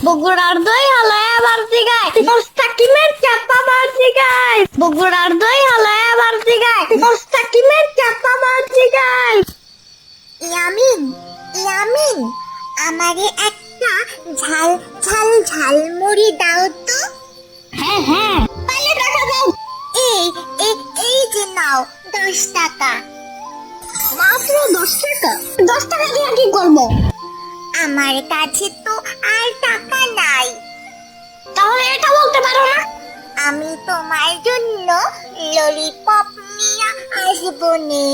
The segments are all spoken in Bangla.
বগুড়ার দই হালায় আবার জিগায় মোস্তাকিমের চাপা মার জিগায় বগুড়ার দই হালায় আবার জিগায় মোস্তাকিমের চাপা মার জিগায়। ইয়ামিন ইয়ামিন, আমারে একটা ঝাল ঝাল ঝালমুড়ি দাও তো। হ্যাঁ হ্যাঁ, তাহলে টাকা দাও। এই এই এই যে নাও 10 টাকা। মাত্র 10 টাকা? 10 টাকা দিয়ে কি করবো? আমার কাছে তো আর টাকা নাই। তাহলে এটা বলতে পারো না? আমি তোমার জন্য ললিপপ নিয়ে আসবো নে।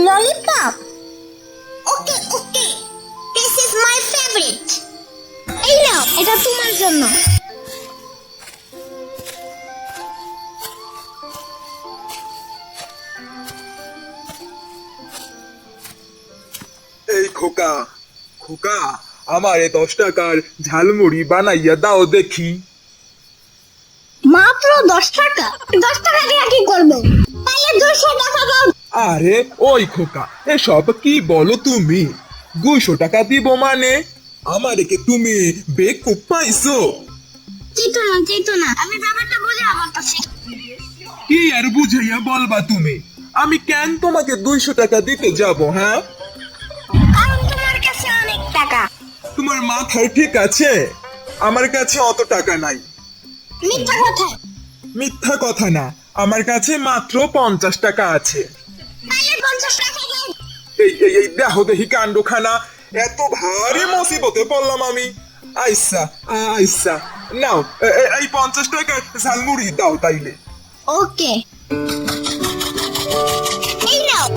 Lollipop? Okay okay, this is my favourite. এই নাও, এটা তোমার জন্য। এই খোকা খোকা, আমারে 10 টাকার ঝালমুড়ি বানাইয়া দাও দেখি। মাত্র 10 টাকা? 10 টাকা দিয়ে কি করবো? তাহলে 200 টাকা দাও। আরে ওই খোকা, এসব কি বলো তুমি? 200 টাকা দিব মানে? আমারে কি তুমি বেকুব পাইছো? চিতো না, আমি ব্যাপারটা বুঝে আমার কাছে। কি আর বুঝাইয়া বলবা তুমি? আমি কেন তোমাকে 200 টাকা দিতে যাব? হ্যাঁ, কারণ তোমার কাছে অনেক টাকা। তোমার মাথায় ঠিক আছে? আমার কাছে অত টাকা নাই। মিথ্যা কথা। মিথ্যা কথা না, আমার কাছে মাত্র 50 টাকা আছে। তাহলে 50 টাকা দাও। এই দেখো দেখি কাণ্ডখানা, এত ভারী মুসিবতে পড়লাম আমি। আইসা আইসা, নাও এই 50 টাকার ঝালমুড়ি দাও তাইলে। ওকে, এই নাও।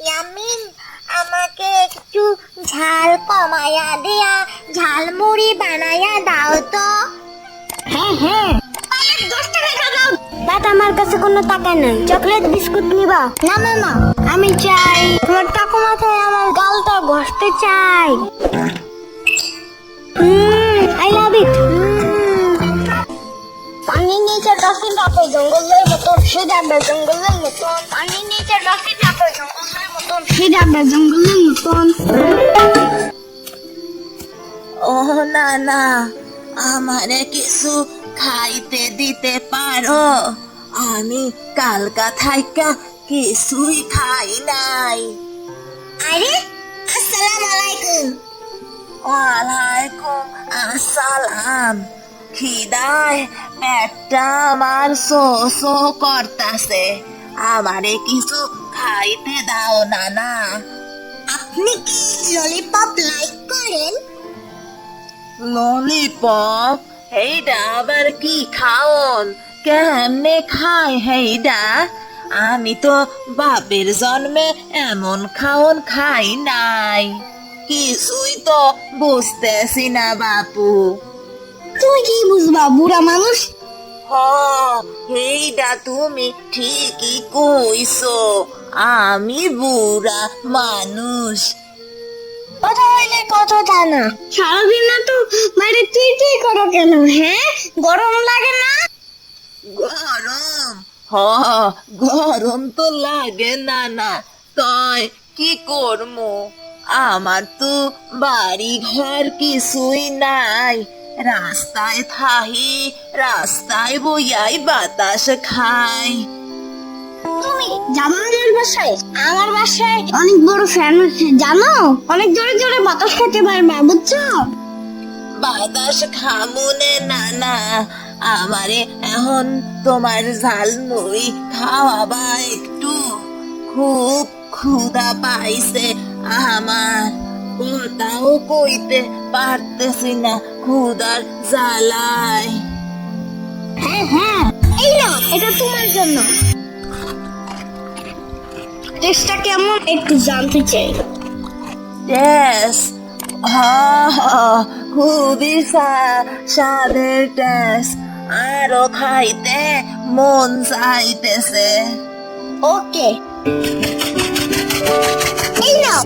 ইয়ামিন, আমাকে একটু ঝাল কমায়া দিয়া ঝালমুড়ি বানায়া দাও তো। হ্যাঁ হ্যাঁ, তাহলে 10 টাকা দাও। বাট আমার কাছে কোনো টাকা নেই। চকলেট বিস্কুট নিবা? না না না, আমি চাই তোমার টাকা মাথায় আমার গালটা ঘষতে চাই। আই লাভ ইট। পানির নিচে ডলফিন রাখো জঙ্গলের মতন, সে যাবে জঙ্গলের মতন। পানির নিচে ডলফিন রাখো জঙ্গলের মতন, সে যাবে জঙ্গলের মতন। ও না না, আমারে কিছু খাইতে দিতে পারো? আমি কালকা থাইকা কিছুই খাই নাই। আরে, আসসালামু আলাইকুম। ওয়ালাইকুম আসসালাম। খিদায় পেটটা আমার সো সো করতাছে, আমারে কিছু খাইতে দাও না না। আপনি কি ললিপপ লাইক করেন? ললিপপ? এইটা আবার কি খাওন? কেমনে খায় হেইডা? আমি তো বাপের জন্মে এমন খাওন খাই নাই, কিছুই তো বুঝতেছি না বাপু। তুমি কি বুঝবা, বুড়া মানুষ? হ, এইটা তুমি ঠিকই কইছো, আমি বুড়া মানুষ। কথা হইলে কথা তা না। সারাদিন না তো বাইরে তুই করো কেন? হ্যাঁ, গরম লাগে না? গরম? হ, গরম তো লাগে না না, তাই কি করমু? আমার তো বাড়ি ঘর কিছুই নাই, রাস্তায় থাহি, রাস্তায় বইয়াই বাতাস খাই। তুমি যাবো আমার বাসায়? আমার বাসায় অনেক বড় ফ্যান আছে জানো, অনেক জোরে জোরে বাতাস খেতে পারবা, বুঝছো? বাতাস খামুনে না না, আমারে এখন তোমার ঝালমুড়ি খাওয়াবা একটু, খুব ক্ষুধা পাইছে আমার, কথাও কইতে পারতেছি না ক্ষুধার জ্বালায়। হ্যাঁ হ্যাঁ, এই নাও, এটা তোমার জন্য। টেস্টটা কেমন একটু জানতে চাই। টেস্ট? খুবই স্বাদের টেস্ট, আরো খাইতে মন চাইতেছে। ওকে, এই নাও।